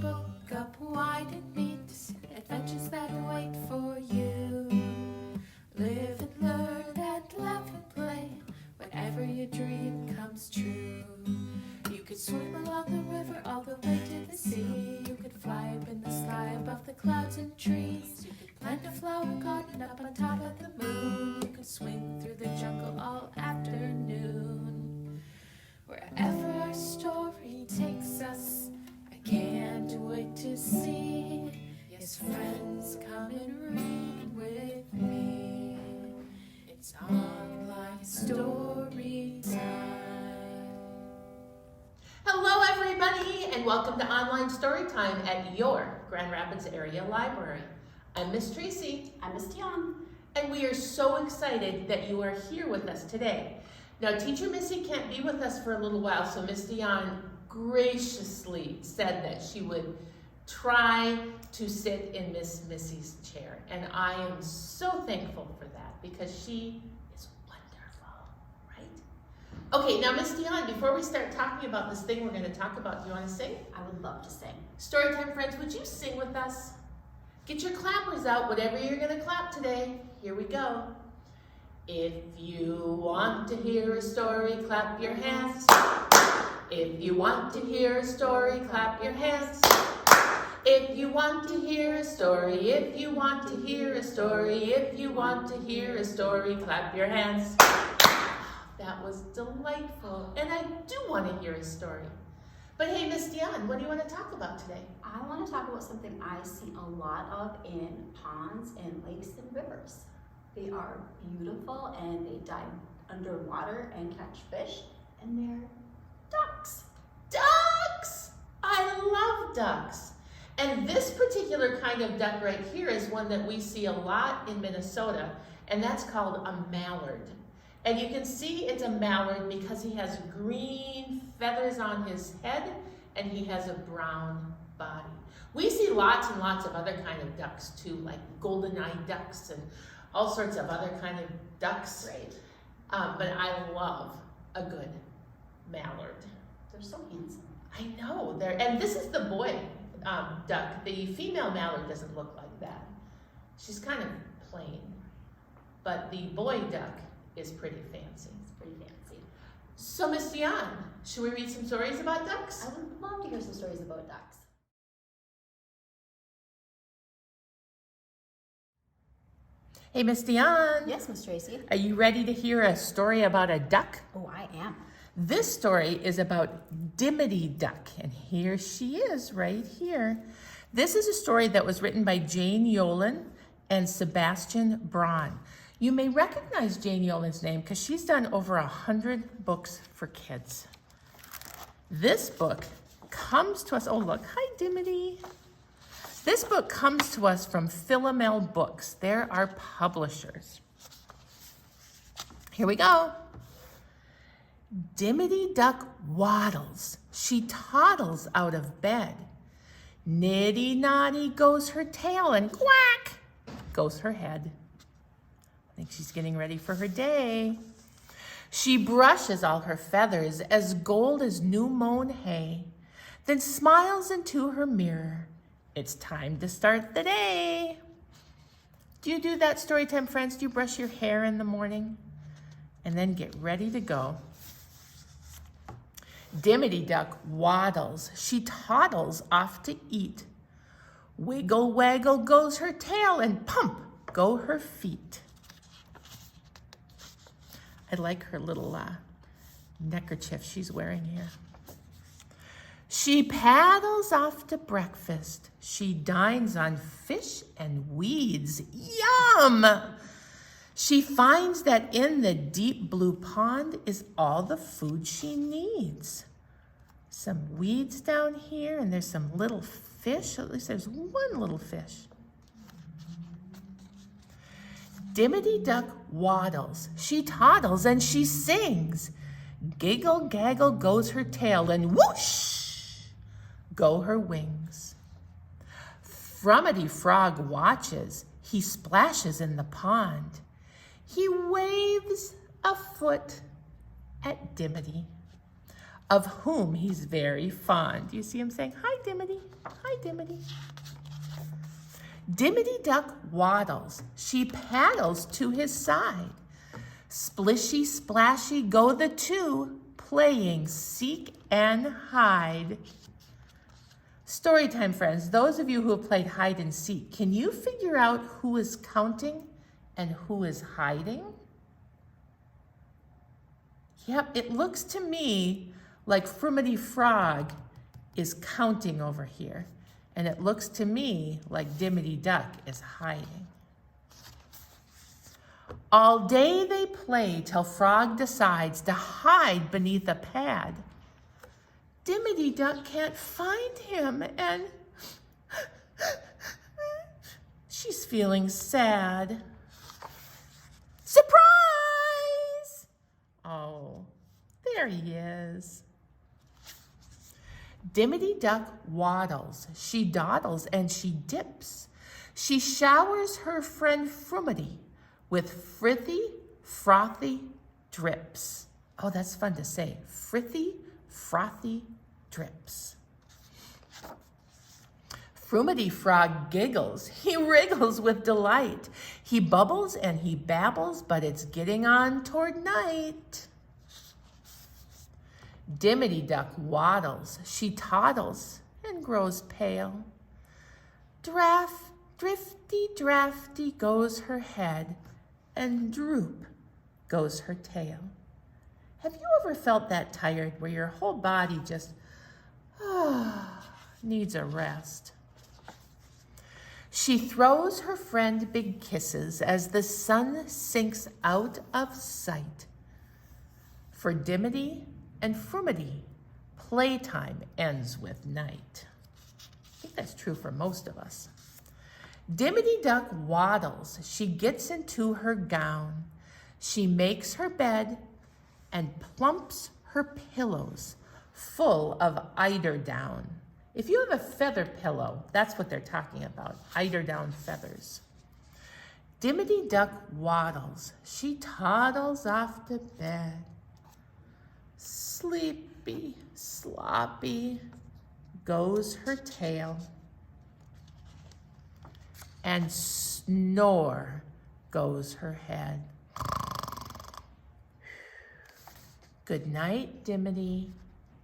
book up wide and meet adventures that wait for you. Live and learn and laugh and play whenever your dream comes true. You could swim along the river all the way to the sea. You could fly up in the sky above the clouds and trees. You could plant a flower garden up on top of the moon. You could swing through the jungle all afternoon. Wherever our story takes us, I can't wait to see. Yes, friends, come and read with me. It's Online Story Time. Hello everybody, and welcome to Online Storytime at your Grand Rapids Area Library. I'm Miss Tracy. I'm Miss Dion. And we are so excited that you are here with us today. Now, Teacher Missy can't be with us for a little while, so Miss Dion graciously said that she would try to sit in Miss Missy's chair. And I am so thankful for that because she is wonderful, right? Okay, now Miss Dion, before we start talking about this thing we're going to talk about, do you want to sing? I would love to sing. Storytime friends, would you sing with us? Get your clappers out, whatever you're going to clap today. Here we go. If you want to hear a story, clap your hands. If you want to hear a story, clap your hands. If you want to hear a story, if you want to hear a story, if you want to hear a story, clap your hands. That was delightful, and I do want to hear a story. But hey, Miss Dion, what do you want to talk about today? I want to talk about something I see a lot of in ponds and lakes and rivers. They are beautiful and they dive underwater and catch fish, and they're ducks. Ducks! I love ducks. And this particular kind of duck right here is one that we see a lot in Minnesota, and that's called a mallard. And you can see it's a mallard because he has green feathers on his head and he has a brown body. We see lots and lots of other kind of ducks too, like golden-eyed ducks and all sorts of other kind of ducks. Right. But I love a good mallard. They're so handsome. I know, and this is the boy duck. The female mallard doesn't look like that. She's kind of plain, but the boy duck is pretty fancy. It's pretty fancy. So Miss Dion, should we read some stories about ducks? I would love to hear some stories about ducks. Hey Miss Dion. Yes, Miss Tracy. Are you ready to hear a story about a duck? Oh, I am. This story is about Dimity Duck, and here she is right here. This is a story that was written by Jane Yolen and Sebastian Braun. You may recognize Jane Yolen's name because she's done over 100 books for kids. This book comes to us, oh look, hi Dimity. This book comes to us from Philomel Books. They're our publishers. Here we go. Dimity Duck waddles. She toddles out of bed. Niddy-noddy goes her tail and quack goes her head. I think she's getting ready for her day. She brushes all her feathers as gold as new mown hay, then smiles into her mirror. It's time to start the day. Do you do that, Storytime friends? Do you brush your hair in the morning and then get ready to go? Dimity Duck waddles. She toddles off to eat. Wiggle waggle goes her tail and pump go her feet. I like her little neckerchief she's wearing here. She paddles off to breakfast. She dines on fish and weeds. Yum! She finds that in the deep blue pond is all the food she needs. Some weeds down here, and there's some little fish. At least there's one little fish. Dimity Duck waddles. She toddles and she sings. Giggle gaggle goes her tail, and whoosh go her wings. Frummity Frog watches. He splashes in the pond. He waves a foot at Dimity. of whom he's very fond. You see him saying, "Hi, Dimity. Hi, Dimity." Dimity Duck waddles. She paddles to his side. Splishy, splashy go the two, playing seek and hide. Storytime friends, those of you who have played hide and seek, can you figure out who is counting and who is hiding? Yep, it looks to me like Frumity Frog is counting over here. And it looks to me like Dimity Duck is hiding. All day they play till Frog decides to hide beneath a pad. Dimity Duck can't find him and she's feeling sad. Surprise! Oh, there he is. Dimity Duck waddles, she dawdles and she dips. She showers her friend Frumity with frithy, frothy drips. Oh, that's fun to say. Frithy, frothy drips. Frumity Frog giggles. He wriggles with delight. He bubbles and he babbles, but it's getting on toward night. Dimity Duck waddles. She toddles and grows pale. Drifty, drafty goes her head, and droop goes her tail. Have you ever felt that tired where your whole body just needs a rest? She throws her friend big kisses as the sun sinks out of sight. For Dimity and Frumity, playtime ends with night. I think that's true for most of us. Dimity Duck waddles. She gets into her gown. She makes her bed and plumps her pillows full of eiderdown. If you have a feather pillow, that's what they're talking about, eiderdown feathers. Dimity Duck waddles. She toddles off to bed. Sleepy, sloppy goes her tail, and snore goes her head. Good night, Dimity.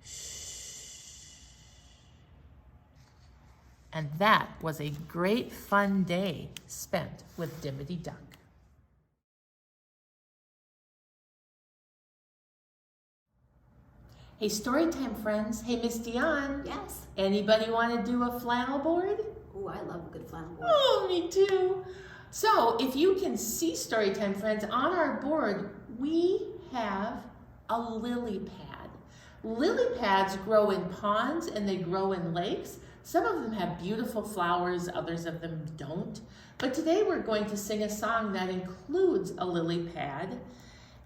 Shh. And that was a great fun day spent with Dimity Duck. Hey, Storytime friends. Hey, Miss Dion. Yes. Anybody want to do a flannel board? Oh, I love a good flannel board. Oh, me too. So if you can see, Storytime friends, on our board, we have a lily pad. Lily pads grow in ponds and they grow in lakes. Some of them have beautiful flowers, others of them don't. But today we're going to sing a song that includes a lily pad,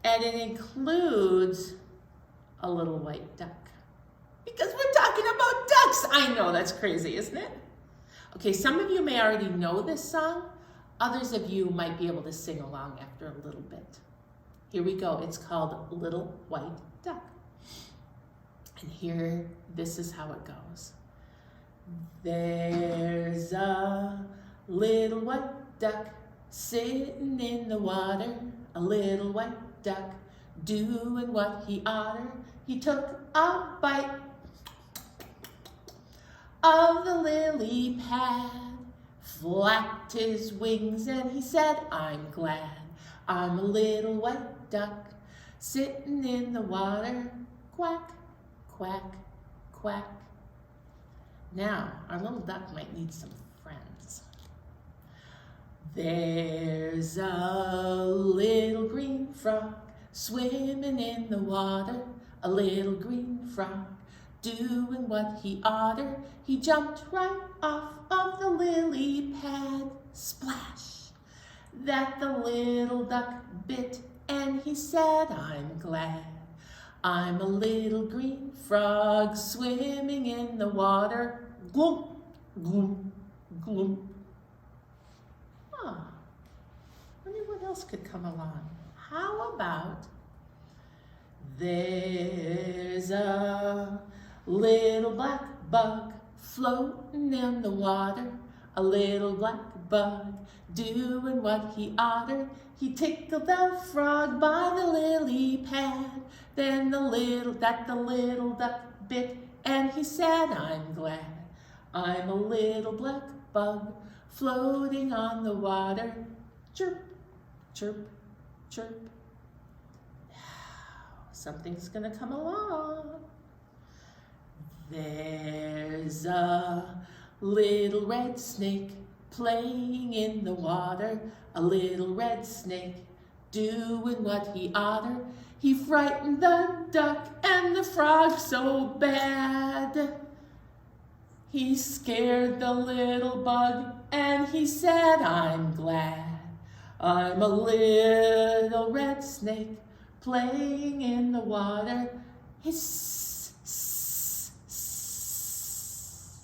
and it includes a little white duck. Because we're talking about ducks. I know, that's crazy, isn't it? Okay, some of you may already know this song. Others of you might be able to sing along after a little bit. Here we go. It's called Little White Duck. And here, this is how it goes. There's a little white duck sitting in the water, a little white duck doing what he oughter. He took a bite of the lily pad, flapped his wings, and he said, I'm glad I'm a little white duck sitting in the water. Quack, quack, quack. Now, our little duck might need some friends. There's a little green frog swimming in the water, a little green frog doing what he oughter. He jumped right off of the lily pad, splash, that the little duck bit, and he said, I'm glad I'm a little green frog swimming in the water. Gloom, gloom, gloom. Ah, wonder what else could come along. How about there's There's a little black bug floating in the water, a little black bug doing what he oughter. He tickled the frog by the lily pad, then the little duck bit, and he said, I'm glad. I'm a little black bug floating on the water. Chirp, chirp, chirp. Now, something's gonna come along. There's a little red snake playing in the water, a little red snake doing what he oughter. He frightened the duck and the frog so bad. He scared the little bug and he said, I'm glad. I'm a little red snake playing in the water. Hiss, hiss, hiss.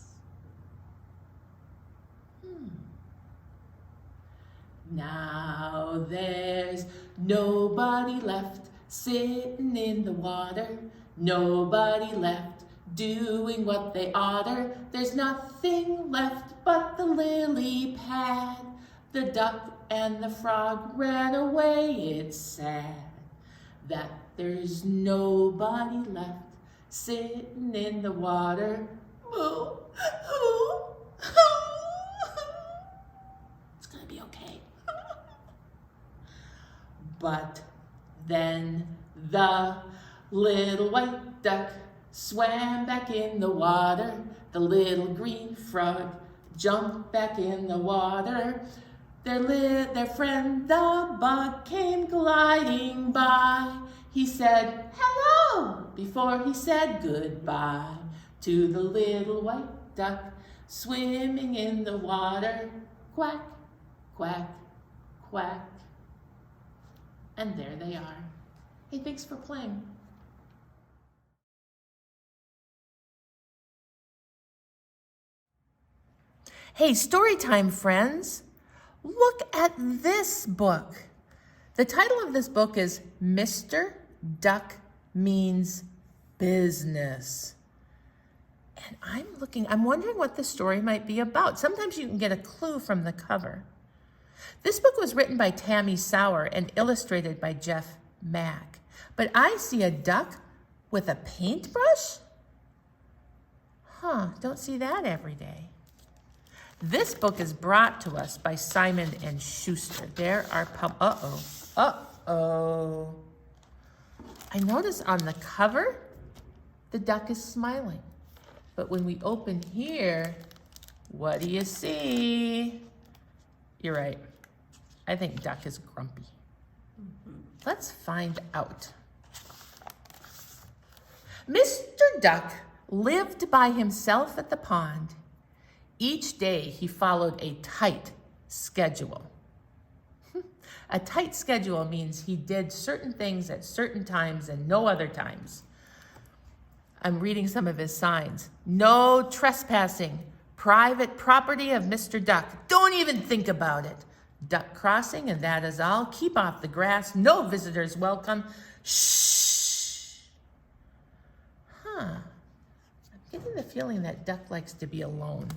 Now there's nobody left sitting in the water, nobody left doing what they oughter. There's nothing left but the lily pad. The duck and the frog ran away. It's sad that there's nobody left sitting in the water. Ooh, ooh, ooh. It's gonna be okay. But then the little white duck swam back in the water. The little green frog jumped back in the water. Their friend the bug came gliding by. He said, hello, before he said goodbye to the little white duck swimming in the water. Quack, quack, quack. And there they are. Hey, thanks for playing. Hey, story time, friends. Look at this book. The title of this book is Mr. Duck Means Business. And I'm wondering what the story might be about. Sometimes you can get a clue from the cover. This book was written by Tammy Sauer and illustrated by Jeff Mack. But I see a duck with a paintbrush? Don't see that every day. This book is brought to us by Simon & Schuster. There are uh-oh. I notice on the cover, the duck is smiling. But when we open here, what do you see? You're right. I think duck is grumpy. Let's find out. Mr. Duck lived by himself at the pond. Each day he followed a tight schedule. A tight schedule means he did certain things at certain times and no other times. I'm reading some of his signs. No trespassing. Private property of Mr. Duck. Don't even think about it. Duck crossing, and that is all. Keep off the grass. No visitors welcome. Shh. I'm getting the feeling that Duck likes to be alone.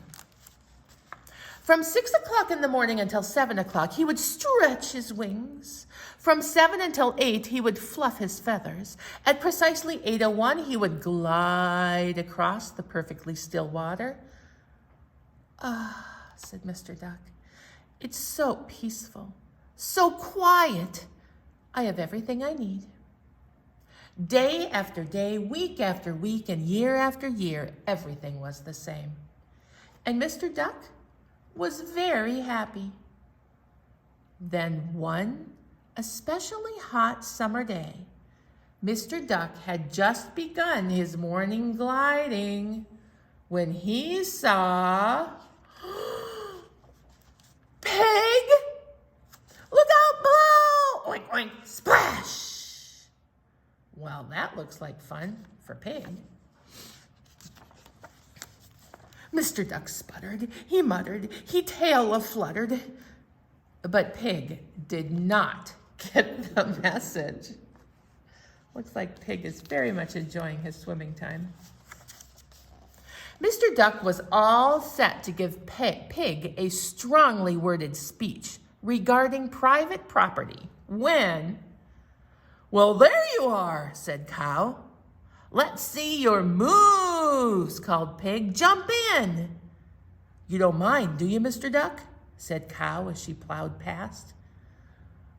From 6 o'clock in the morning until 7 o'clock, he would stretch his wings. From 7 until 8, he would fluff his feathers. At precisely 8:01, he would glide across the perfectly still water. Said Mr. Duck. It's so peaceful, so quiet. I have everything I need. Day after day, week after week, and year after year, everything was the same. And Mr. Duck was very happy. Then one especially hot summer day, Mr. Duck had just begun his morning gliding when he saw Pig! Look out below! Oink, oink, splash! Well, that looks like fun for Pig. Mr. Duck sputtered, he muttered, he tail fluttered. But Pig did not get the message. Looks like Pig is very much enjoying his swimming time. Mr. Duck was all set to give Pig a strongly worded speech regarding private property when, "Well, there you are," said Cow. "Let's see your moves," called Pig. "Jump in." "You don't mind, do you, Mr. Duck?" said Cow as she plowed past.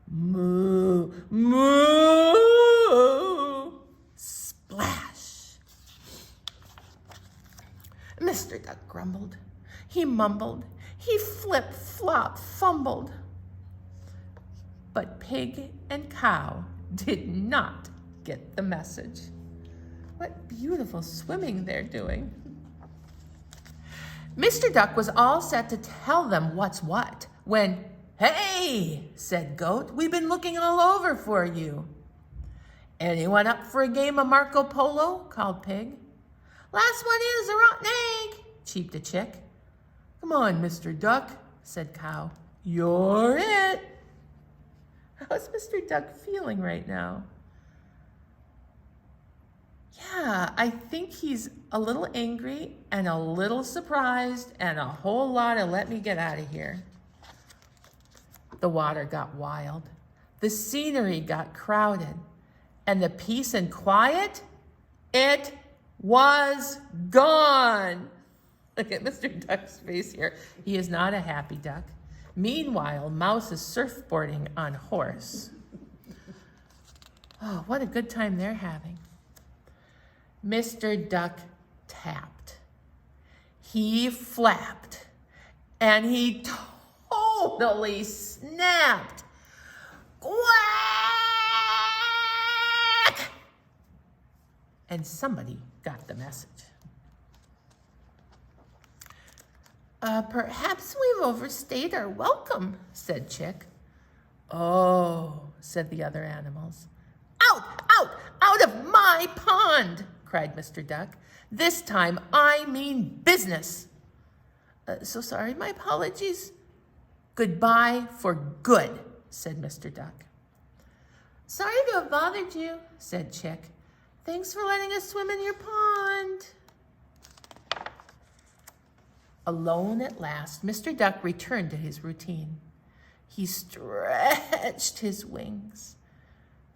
"Moo, moo." Splash. Mr. Duck grumbled. He mumbled. He flip-flop fumbled. But Pig and Cow did not get the message. What beautiful swimming they're doing. Mr. Duck was all set to tell them what's what when, "Hey," said Goat, "we've been looking all over for you." "Anyone up for a game of Marco Polo?" called Pig. "Last one is a rotten egg," cheeped a chick. "Come on, Mr. Duck," said Cow. "You're it." How's Mr. Duck feeling right now? Yeah, I think he's a little angry and a little surprised and a whole lot of "let me get out of here." The water got wild. The scenery got crowded. And the peace and quiet, it was gone. Look at Mr. Duck's face here. He is not a happy duck. Meanwhile, Mouse is surfboarding on horse. Oh, what a good time they're having. Mr. Duck tapped. He flapped. And he totally snapped. Quack! And somebody got the message. Perhaps we've overstayed our welcome," said Chick. "Oh," said the other animals. "Out, out, out of my pond," cried Mr. Duck. "This time I mean business." So sorry, my apologies." "Goodbye for good," said Mr. Duck. "Sorry to have bothered you," said Chick. "Thanks for letting us swim in your pond." Alone at last, Mr. Duck returned to his routine. He stretched his wings.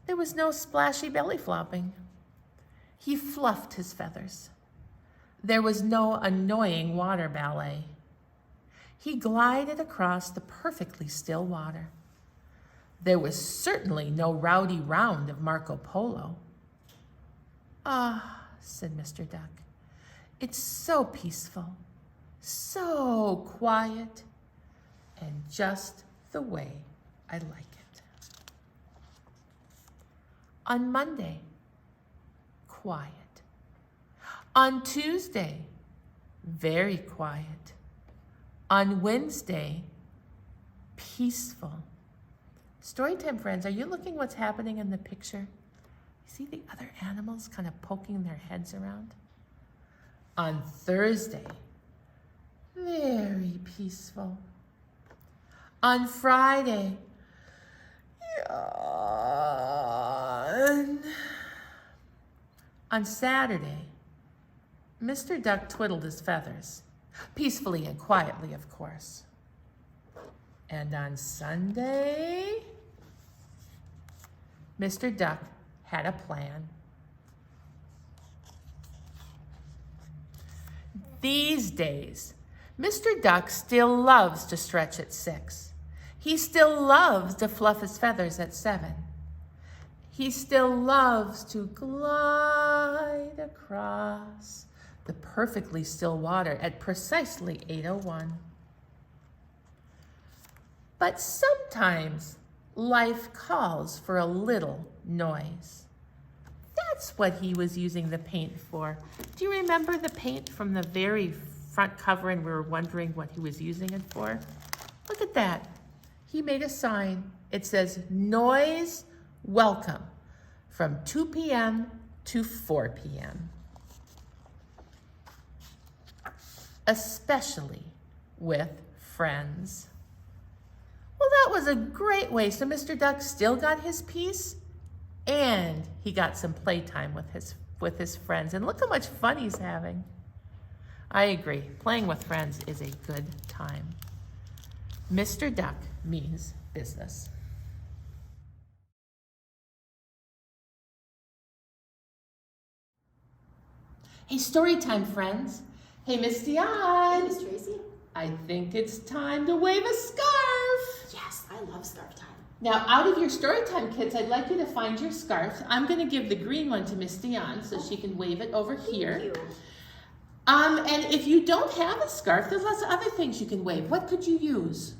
There was no splashy belly flopping. He fluffed his feathers. There was no annoying water ballet. He glided across the perfectly still water. There was certainly no rowdy round of Marco Polo. "Ah," said Mr. Duck, "it's so peaceful. So quiet, and just the way I like it." On Monday, quiet. On Tuesday, very quiet. On Wednesday, peaceful. Storytime friends, are you looking what's happening in the picture? You see the other animals kind of poking their heads around? On Thursday, very peaceful. On Friday, yawn. On Saturday, Mr. Duck twiddled his feathers, peacefully and quietly, of course. And on Sunday, Mr. Duck had a plan. These days, Mr. Duck still loves to stretch at 6. He still loves to fluff his feathers at 7. He still loves to glide across the perfectly still water at precisely 8:01. But sometimes life calls for a little noise. That's what he was using the paint for. Do you remember the paint from the very front cover and we were wondering what he was using it for? Look at that. He made a sign. It says, "Noise welcome," from 2 p.m. to 4 p.m. Especially with friends. Well, that was a great way. So Mr. Duck still got his piece and he got some playtime with his friends. And look how much fun he's having. I agree. Playing with friends is a good time. Mr. Duck means business. Hey, story time, friends. Hey, Miss Dion. Hey, Miss Tracy. I think it's time to wave a scarf. Yes, I love scarf time. Now, out of your Storytime kits, I'd like you to find your scarf. I'm going to give the green one to Miss Dion so she can wave it over here. Thank you. And if you don't have a scarf, there's lots of other things you can wave. What could you use?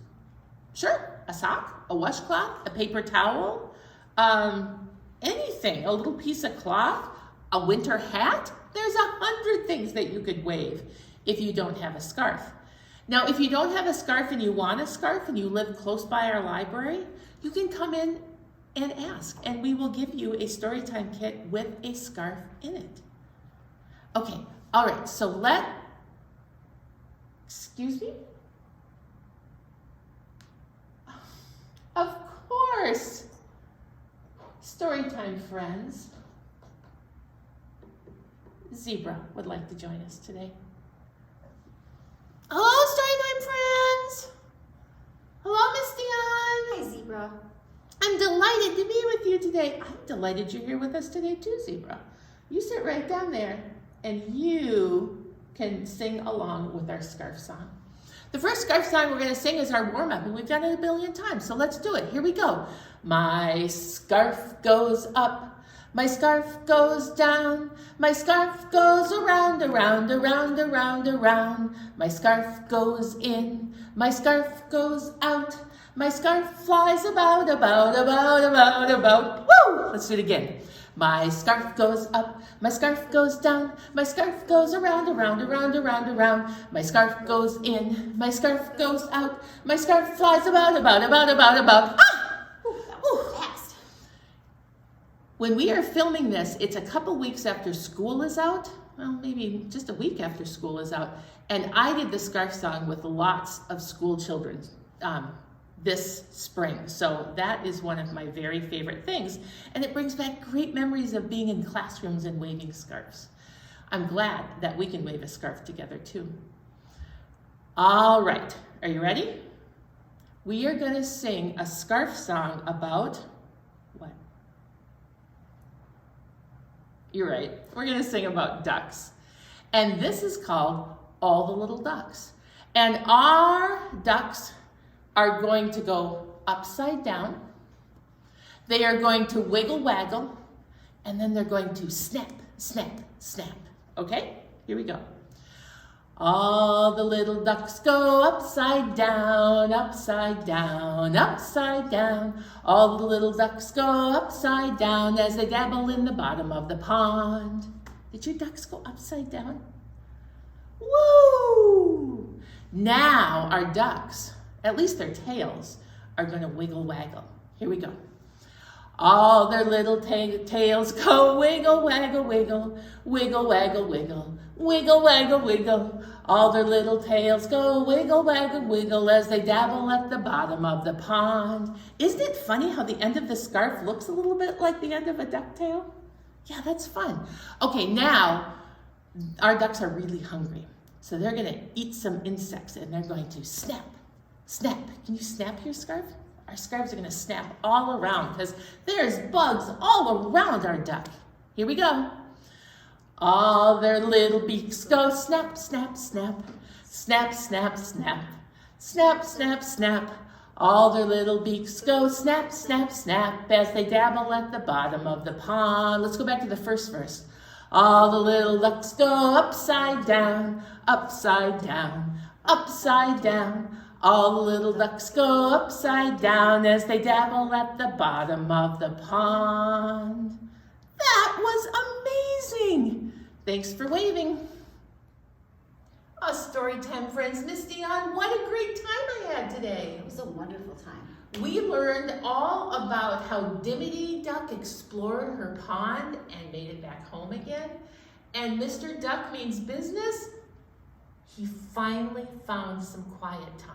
Sure, a sock, a washcloth, a paper towel, anything, a little piece of cloth, a winter hat. There's 100 things that you could wave if you don't have a scarf. Now, if you don't have a scarf and you want a scarf and you live close by our library, you can come in and ask, and we will give you a Storytime kit with a scarf in it. Okay, all right, so excuse me? Of course, Storytime friends. Zebra would like to join us today. Hello, Storytime friends. Hello, Miss Dion. Hi, Zebra. I'm delighted to be with you today. I'm delighted you're here with us today too, Zebra. You sit right down there and you can sing along with our scarf song. The first scarf song we're going to sing is our warm-up, and we've done it a billion times, so let's do it. Here we go. My scarf goes up, my scarf goes down, my scarf goes around, around, around, around, around. My scarf goes in, my scarf goes out, my scarf flies about, about, about, about, about. Woo! Let's do it again. My scarf goes up, my scarf goes down, my scarf goes around, around, around, around, around. My scarf goes in, my scarf goes out, my scarf flies about, about, about, about, about. Ah! Ooh, that was fast. When we are filming this, it's a couple weeks after school is out. Well, maybe just a week after school is out. And I did the scarf song with lots of school children this spring. So that is one of my very favorite things. And it brings back great memories of being in classrooms and waving scarves. I'm glad that we can wave a scarf together too. All right, are you ready? We are gonna sing a scarf song about what? You're right, we're gonna sing about ducks. And this is called All the Little Ducks. And our ducks are going to go upside down. They are going to wiggle waggle, and then they're going to snap, snap, snap. Okay, here we go. All the little ducks go upside down, upside down, upside down. All the little ducks go upside down as they dabble in the bottom of the pond. Did your ducks go upside down? Woo! Now our ducks, at least their tails, are going to wiggle waggle. Here we go. All their little tails go wiggle waggle wiggle, wiggle waggle wiggle, wiggle waggle wiggle. All their little tails go wiggle waggle wiggle as they dabble at the bottom of the pond. Isn't it funny how the end of the scarf looks a little bit like the end of a duck tail? Yeah, that's fun. Okay, now our ducks are really hungry. So they're going to eat some insects and they're going to snap. Snap. Can you snap your scarf? Our scarves are going to snap all around because there's bugs all around our duck. Here we go. All their little beaks go snap, snap, snap, snap, snap, snap, snap, snap, snap. All their little beaks go snap, snap, snap as they dabble at the bottom of the pond. Let's go back to the first verse. All the little ducks go upside down, upside down, upside down. All the little ducks go upside down as they dabble at the bottom of the pond. That was amazing. Thanks for waving. Oh, Storytime friends, Miss Dion, what a great time I had today. It was a wonderful time. We learned all about how Dimity Duck explored her pond and made it back home again. And Mr. Duck means business. He finally found some quiet time.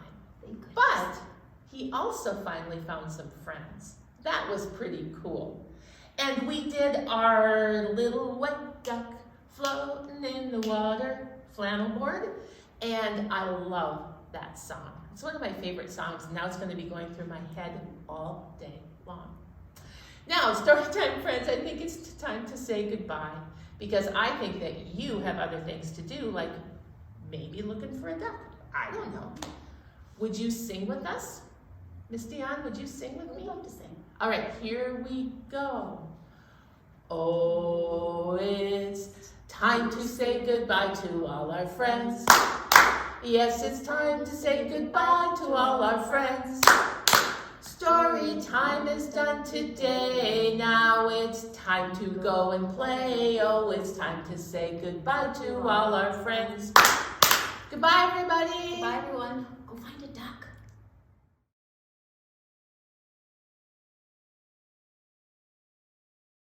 But he also finally found some friends. That was pretty cool. And we did our little wet duck floating in the water flannel board. And I love that song. It's one of my favorite songs. Now it's going to be going through my head all day long. Now, story time, friends, I think it's time to say goodbye because I think that you have other things to do, like maybe looking for a duck. I don't know. Would you sing with us? Miss Dion, would you sing with me? I'd love to sing. All right, here we go. Oh, it's time to say goodbye to all our friends. Yes, it's time to say goodbye to all our friends. Story time is done today. Now it's time to go and play. Oh, it's time to say goodbye to all our friends. Goodbye, everybody. Bye, everyone.